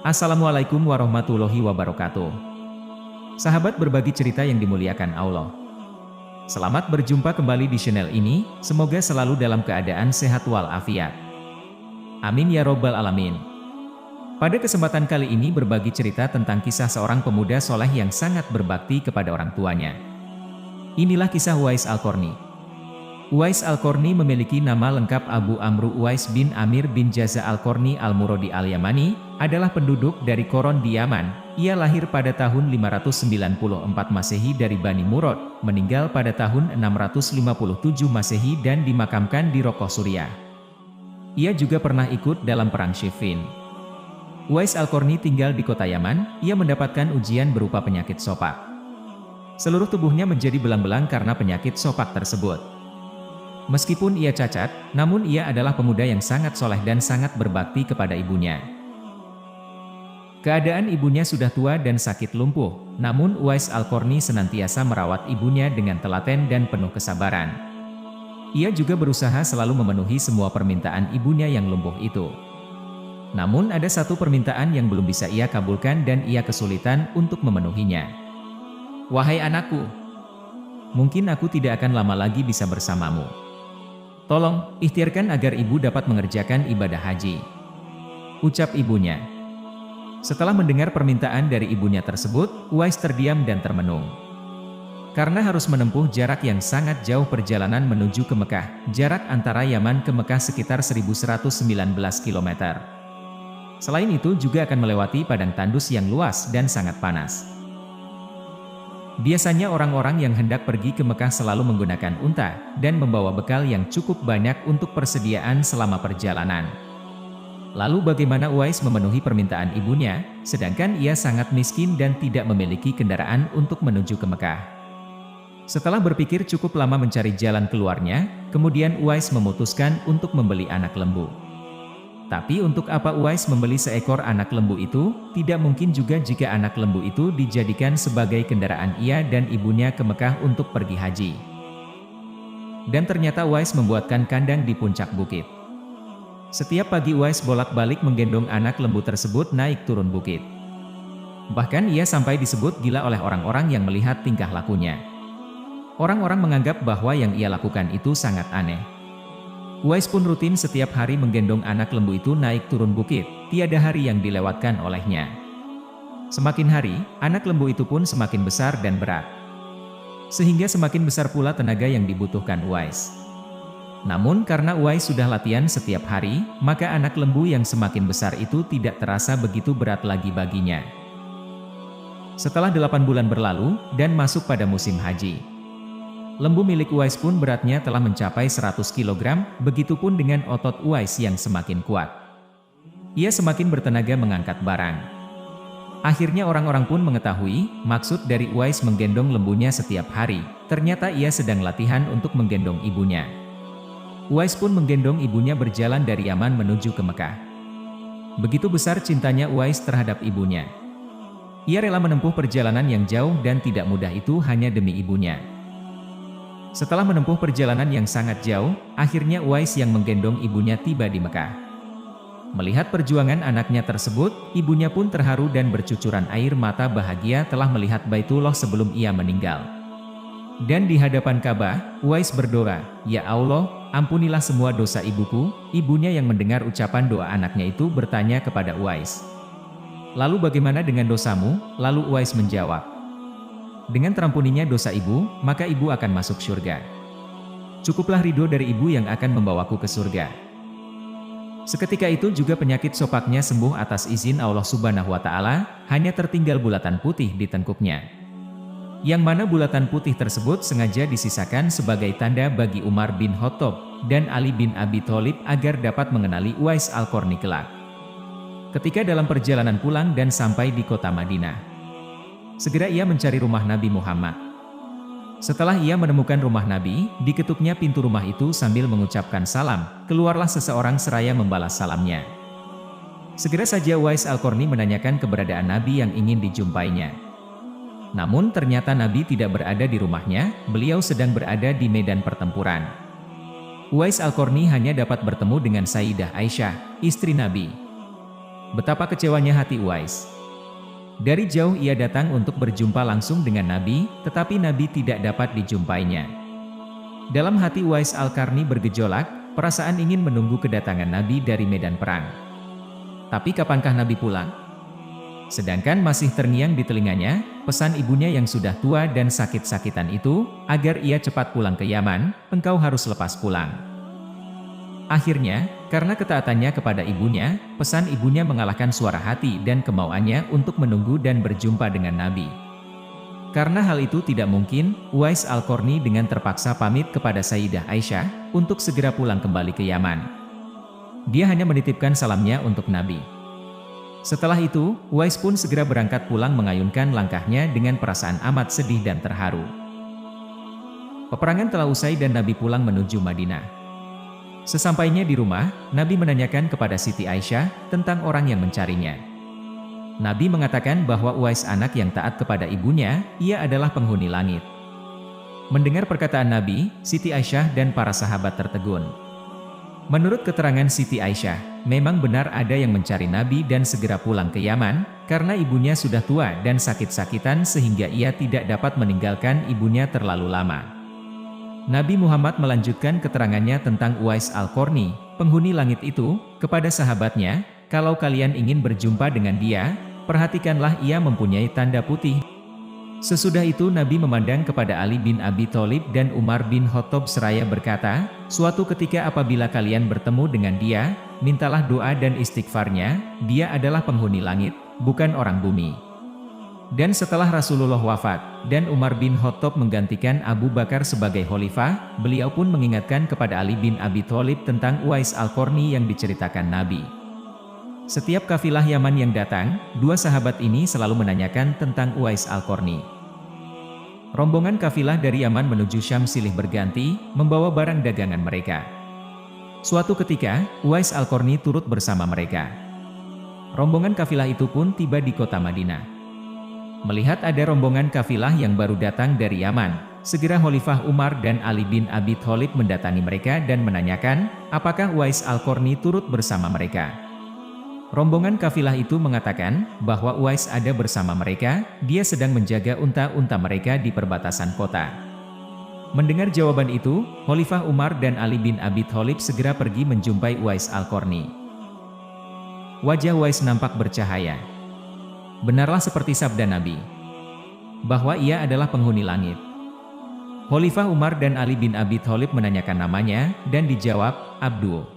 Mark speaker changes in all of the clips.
Speaker 1: Assalamualaikum warahmatullahi wabarakatuh. Sahabat berbagi cerita yang dimuliakan Allah. Selamat berjumpa kembali di channel ini, semoga selalu dalam keadaan sehat walafiat. Amin ya robbal alamin. Pada kesempatan kali ini berbagi cerita tentang kisah seorang pemuda soleh yang sangat berbakti kepada orang tuanya. Inilah kisah Uwais Al-Qarni. Uwais Al-Qarni memiliki nama lengkap Abu Amru Uwais bin Amir bin Jaza Al-Qarni Al-Muradi Al-Yamani, adalah penduduk dari Qoron di Yaman. Ia lahir pada tahun 594 Masehi dari Bani Murad, meninggal pada tahun 657 Masehi dan dimakamkan di Rokoh Suriah. Ia juga pernah ikut dalam Perang Siffin. Uwais Al-Qarni tinggal di kota Yaman. Ia mendapatkan ujian berupa penyakit sopak. Seluruh tubuhnya menjadi belang-belang karena penyakit sopak tersebut. Meskipun ia cacat, namun ia adalah pemuda yang sangat soleh dan sangat berbakti kepada ibunya. Keadaan ibunya sudah tua dan sakit lumpuh, namun Uwais Al-Qarni senantiasa merawat ibunya dengan telaten dan penuh kesabaran. Ia juga berusaha selalu memenuhi semua permintaan ibunya yang lumpuh itu. Namun ada satu permintaan yang belum bisa ia kabulkan dan ia kesulitan untuk memenuhinya. "Wahai anakku, mungkin aku tidak akan lama lagi bisa bersamamu. Tolong, ikhtiarkan agar ibu dapat mengerjakan ibadah haji," ucap ibunya. Setelah mendengar permintaan dari ibunya tersebut, Uwais terdiam dan termenung. Karena harus menempuh jarak yang sangat jauh perjalanan menuju ke Mekah, jarak antara Yaman ke Mekah sekitar 1119 km. Selain itu juga akan melewati padang tandus yang luas dan sangat panas. Biasanya orang-orang yang hendak pergi ke Mekah selalu menggunakan unta, dan membawa bekal yang cukup banyak untuk persediaan selama perjalanan. Lalu bagaimana Uwais memenuhi permintaan ibunya, sedangkan ia sangat miskin dan tidak memiliki kendaraan untuk menuju ke Mekah? Setelah berpikir cukup lama mencari jalan keluarnya, kemudian Uwais memutuskan untuk membeli anak lembu. Tapi untuk apa Uwais membeli seekor anak lembu itu? Tidak mungkin juga jika anak lembu itu dijadikan sebagai kendaraan ia dan ibunya ke Mekah untuk pergi haji. Dan ternyata Uwais membuatkan kandang di puncak bukit. Setiap pagi Uwais bolak-balik menggendong anak lembu tersebut naik turun bukit. Bahkan ia sampai disebut gila oleh orang-orang yang melihat tingkah lakunya. Orang-orang menganggap bahwa yang ia lakukan itu sangat aneh. Uwais pun rutin setiap hari menggendong anak lembu itu naik turun bukit, tiada hari yang dilewatkan olehnya. Semakin hari, anak lembu itu pun semakin besar dan berat. Sehingga semakin besar pula tenaga yang dibutuhkan Uwais. Namun karena Uwais sudah latihan setiap hari, maka anak lembu yang semakin besar itu tidak terasa begitu berat lagi baginya. Setelah 8 bulan berlalu, dan masuk pada musim haji. Lembu milik Uwais pun beratnya telah mencapai 100 kg, begitupun dengan otot Uwais yang semakin kuat. Ia semakin bertenaga mengangkat barang. Akhirnya orang-orang pun mengetahui, maksud dari Uwais menggendong lembunya setiap hari, ternyata ia sedang latihan untuk menggendong ibunya. Uwais pun menggendong ibunya berjalan dari Yaman menuju ke Mekah. Begitu besar cintanya Uwais terhadap ibunya. Ia rela menempuh perjalanan yang jauh dan tidak mudah itu hanya demi ibunya. Setelah menempuh perjalanan yang sangat jauh, akhirnya Uwais yang menggendong ibunya tiba di Mekah. Melihat perjuangan anaknya tersebut, ibunya pun terharu dan bercucuran air mata bahagia telah melihat Baitullah sebelum ia meninggal. Dan di hadapan Ka'bah, Uwais berdoa, "Ya Allah, ampunilah semua dosa ibuku." Ibunya yang mendengar ucapan doa anaknya itu bertanya kepada Uwais, "Lalu bagaimana dengan dosamu?" Lalu Uwais menjawab, "Dengan terampuninya dosa ibu, maka ibu akan masuk surga. Cukuplah ridho dari ibu yang akan membawaku ke surga." Seketika itu juga penyakit sopaknya sembuh atas izin Allah Subhanahu wa Ta'ala, hanya tertinggal bulatan putih di tengkuknya. Yang mana bulatan putih tersebut sengaja disisakan sebagai tanda bagi Umar bin Khattab dan Ali bin Abi Thalib agar dapat mengenali Uwais Al-Qarni kelak. Ketika dalam perjalanan pulang dan sampai di kota Madinah, segera ia mencari rumah Nabi Muhammad. Setelah ia menemukan rumah Nabi, diketuknya pintu rumah itu sambil mengucapkan salam, keluarlah seseorang seraya membalas salamnya. Segera saja Uwais Al-Qarni menanyakan keberadaan Nabi yang ingin dijumpainya. Namun ternyata Nabi tidak berada di rumahnya, beliau sedang berada di medan pertempuran. Uwais Al-Qarni hanya dapat bertemu dengan Sayyidah Aisyah, istri Nabi. Betapa kecewanya hati Uwais. Dari jauh ia datang untuk berjumpa langsung dengan Nabi, tetapi Nabi tidak dapat dijumpainya. Dalam hati Uwais Al-Qarni bergejolak, perasaan ingin menunggu kedatangan Nabi dari medan perang. Tapi kapankah Nabi pulang? Sedangkan masih terngiang di telinganya, pesan ibunya yang sudah tua dan sakit-sakitan itu, agar ia cepat pulang ke Yaman, engkau harus lepas pulang. Akhirnya, karena ketaatannya kepada ibunya, pesan ibunya mengalahkan suara hati dan kemauannya untuk menunggu dan berjumpa dengan Nabi. Karena hal itu tidak mungkin, Uwais Al-Qarni dengan terpaksa pamit kepada Sayyidah Aisyah, untuk segera pulang kembali ke Yaman. Dia hanya menitipkan salamnya untuk Nabi. Setelah itu, Uwais pun segera berangkat pulang mengayunkan langkahnya dengan perasaan amat sedih dan terharu. Peperangan telah usai dan Nabi pulang menuju Madinah. Sesampainya di rumah, Nabi menanyakan kepada Siti Aisyah tentang orang yang mencarinya. Nabi mengatakan bahwa Uwais anak yang taat kepada ibunya, ia adalah penghuni langit. Mendengar perkataan Nabi, Siti Aisyah dan para sahabat tertegun. Menurut keterangan Siti Aisyah, memang benar ada yang mencari Nabi dan segera pulang ke Yaman, karena ibunya sudah tua dan sakit-sakitan sehingga ia tidak dapat meninggalkan ibunya terlalu lama. Nabi Muhammad melanjutkan keterangannya tentang Uwais Al-Qarni, penghuni langit itu, kepada sahabatnya, kalau kalian ingin berjumpa dengan dia, perhatikanlah ia mempunyai tanda putih. Sesudah itu Nabi memandang kepada Ali bin Abi Thalib dan Umar bin Khattab seraya berkata, suatu ketika apabila kalian bertemu dengan dia, mintalah doa dan istighfarnya, dia adalah penghuni langit, bukan orang bumi. Dan setelah Rasulullah wafat, dan Umar bin Khattab menggantikan Abu Bakar sebagai khalifah, beliau pun mengingatkan kepada Ali bin Abi Thalib tentang Uwais Al-Qarni yang diceritakan Nabi. Setiap kafilah Yaman yang datang, dua sahabat ini selalu menanyakan tentang Uwais Al-Qarni. Rombongan kafilah dari Yaman menuju Syam silih berganti, membawa barang dagangan mereka. Suatu ketika, Uwais Al-Qarni turut bersama mereka. Rombongan kafilah itu pun tiba di kota Madinah. Melihat ada rombongan kafilah yang baru datang dari Yaman, segera Khalifah Umar dan Ali bin Abi Thalib mendatangi mereka dan menanyakan, apakah Uwais Al-Qarni turut bersama mereka. Rombongan kafilah itu mengatakan, bahwa Uwais ada bersama mereka, dia sedang menjaga unta-unta mereka di perbatasan kota. Mendengar jawaban itu, Khalifah Umar dan Ali bin Abi Thalib segera pergi menjumpai Uwais Al-Qarni. Wajah Uwais nampak bercahaya. Benarlah seperti sabda Nabi, bahwa ia adalah penghuni langit. Khalifah Umar dan Ali bin Abi Thalib menanyakan namanya, dan dijawab, Abdul.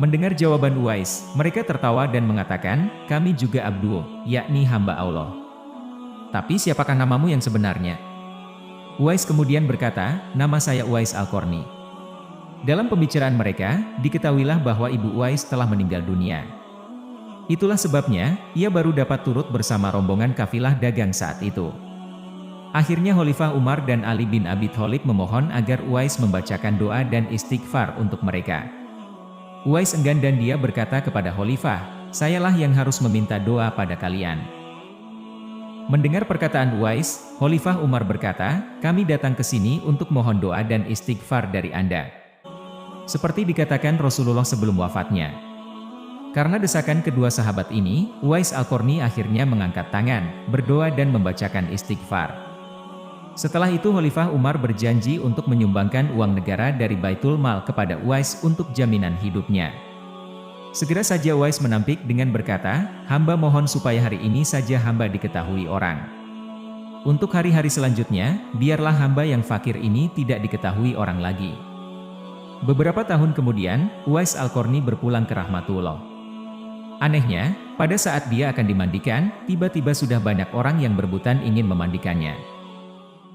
Speaker 1: Mendengar jawaban Uwais, mereka tertawa dan mengatakan, kami juga Abdul, yakni hamba Allah. Tapi siapakah namamu yang sebenarnya? Uwais kemudian berkata, nama saya Uwais Al-Qarni. Dalam pembicaraan mereka, diketahuilah bahwa ibu Uwais telah meninggal dunia. Itulah sebabnya, ia baru dapat turut bersama rombongan kafilah dagang saat itu. Akhirnya Khalifah Umar dan Ali bin Abi Thalib memohon agar Uwais membacakan doa dan istighfar untuk mereka. Uwais enggan dan dia berkata kepada Khalifah, sayalah yang harus meminta doa pada kalian. Mendengar perkataan Uwais, Khalifah Umar berkata, kami datang ke sini untuk mohon doa dan istighfar dari Anda. Seperti dikatakan Rasulullah sebelum wafatnya. Karena desakan kedua sahabat ini, Uwais Al-Qarni akhirnya mengangkat tangan, berdoa dan membacakan istighfar. Setelah itu Khalifah Umar berjanji untuk menyumbangkan uang negara dari Baitul Mal kepada Uwais untuk jaminan hidupnya. Segera saja Uwais menampik dengan berkata, hamba mohon supaya hari ini saja hamba diketahui orang. Untuk hari-hari selanjutnya, biarlah hamba yang fakir ini tidak diketahui orang lagi. Beberapa tahun kemudian, Uwais Al-Qarni berpulang ke rahmatullah. Anehnya, pada saat dia akan dimandikan, tiba-tiba sudah banyak orang yang berebutan ingin memandikannya.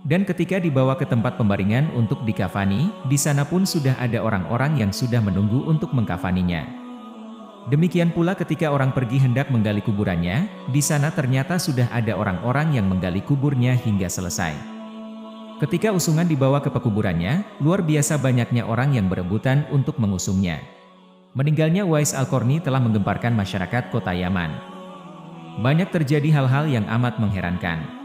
Speaker 1: Dan ketika dibawa ke tempat pembaringan untuk dikafani, di sana pun sudah ada orang-orang yang sudah menunggu untuk mengkafaninya. Demikian pula ketika orang pergi hendak menggali kuburannya, di sana ternyata sudah ada orang-orang yang menggali kuburnya hingga selesai. Ketika usungan dibawa ke pekuburannya, luar biasa banyaknya orang yang berebutan untuk mengusungnya. Meninggalnya Uwais Al-Qarni telah menggemparkan masyarakat kota Yaman. Banyak terjadi hal-hal yang amat mengherankan.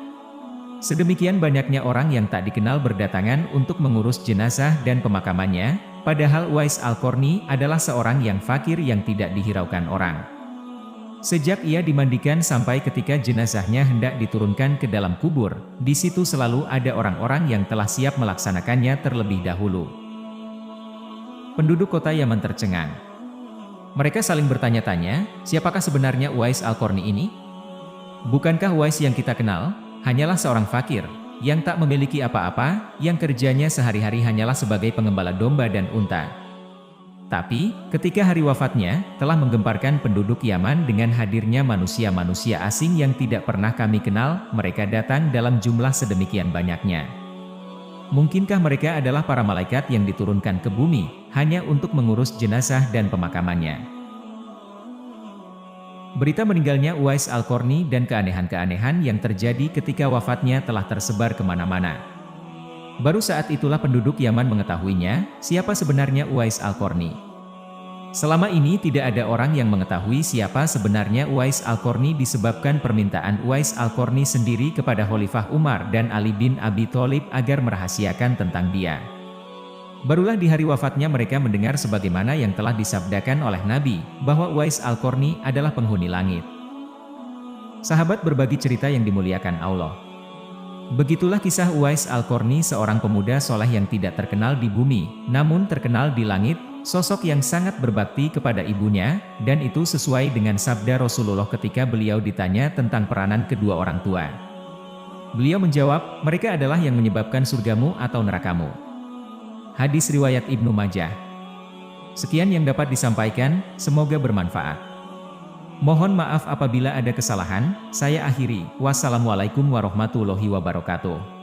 Speaker 1: Sedemikian banyaknya orang yang tak dikenal berdatangan untuk mengurus jenazah dan pemakamannya, padahal Uwais Al-Qarni adalah seorang yang fakir yang tidak dihiraukan orang. Sejak ia dimandikan sampai ketika jenazahnya hendak diturunkan ke dalam kubur, di situ selalu ada orang-orang yang telah siap melaksanakannya terlebih dahulu. Penduduk kota Yaman tercengang. Mereka saling bertanya-tanya, siapakah sebenarnya Uwais Al-Qarni ini? Bukankah Uwais yang kita kenal, hanyalah seorang fakir, yang tak memiliki apa-apa, yang kerjanya sehari-hari hanyalah sebagai pengembala domba dan unta. Tapi, ketika hari wafatnya, telah menggemparkan penduduk Yaman dengan hadirnya manusia-manusia asing yang tidak pernah kami kenal, mereka datang dalam jumlah sedemikian banyaknya. Mungkinkah mereka adalah para malaikat yang diturunkan ke bumi, hanya untuk mengurus jenazah dan pemakamannya? Berita meninggalnya Uwais Al-Qarni dan keanehan-keanehan yang terjadi ketika wafatnya telah tersebar kemana-mana. Baru saat itulah penduduk Yaman mengetahuinya, siapa sebenarnya Uwais Al-Qarni. Selama ini tidak ada orang yang mengetahui siapa sebenarnya Uwais Al-Qarni disebabkan permintaan Uwais Al-Qarni sendiri kepada Khalifah Umar dan Ali bin Abi Thalib agar merahasiakan tentang dia. Barulah di hari wafatnya mereka mendengar sebagaimana yang telah disabdakan oleh Nabi, bahwa Uwais Al-Qarni adalah penghuni langit. Sahabat berbagi cerita yang dimuliakan Allah. Begitulah kisah Uwais Al-Qarni, seorang pemuda soleh yang tidak terkenal di bumi, namun terkenal di langit, sosok yang sangat berbakti kepada ibunya, dan itu sesuai dengan sabda Rasulullah ketika beliau ditanya tentang peranan kedua orang tua. Beliau menjawab, mereka adalah yang menyebabkan surgamu atau nerakamu. Hadis riwayat Ibnu Majah. Sekian yang dapat disampaikan, semoga bermanfaat. Mohon maaf apabila ada kesalahan, saya akhiri. Wassalamualaikum warahmatullahi wabarakatuh.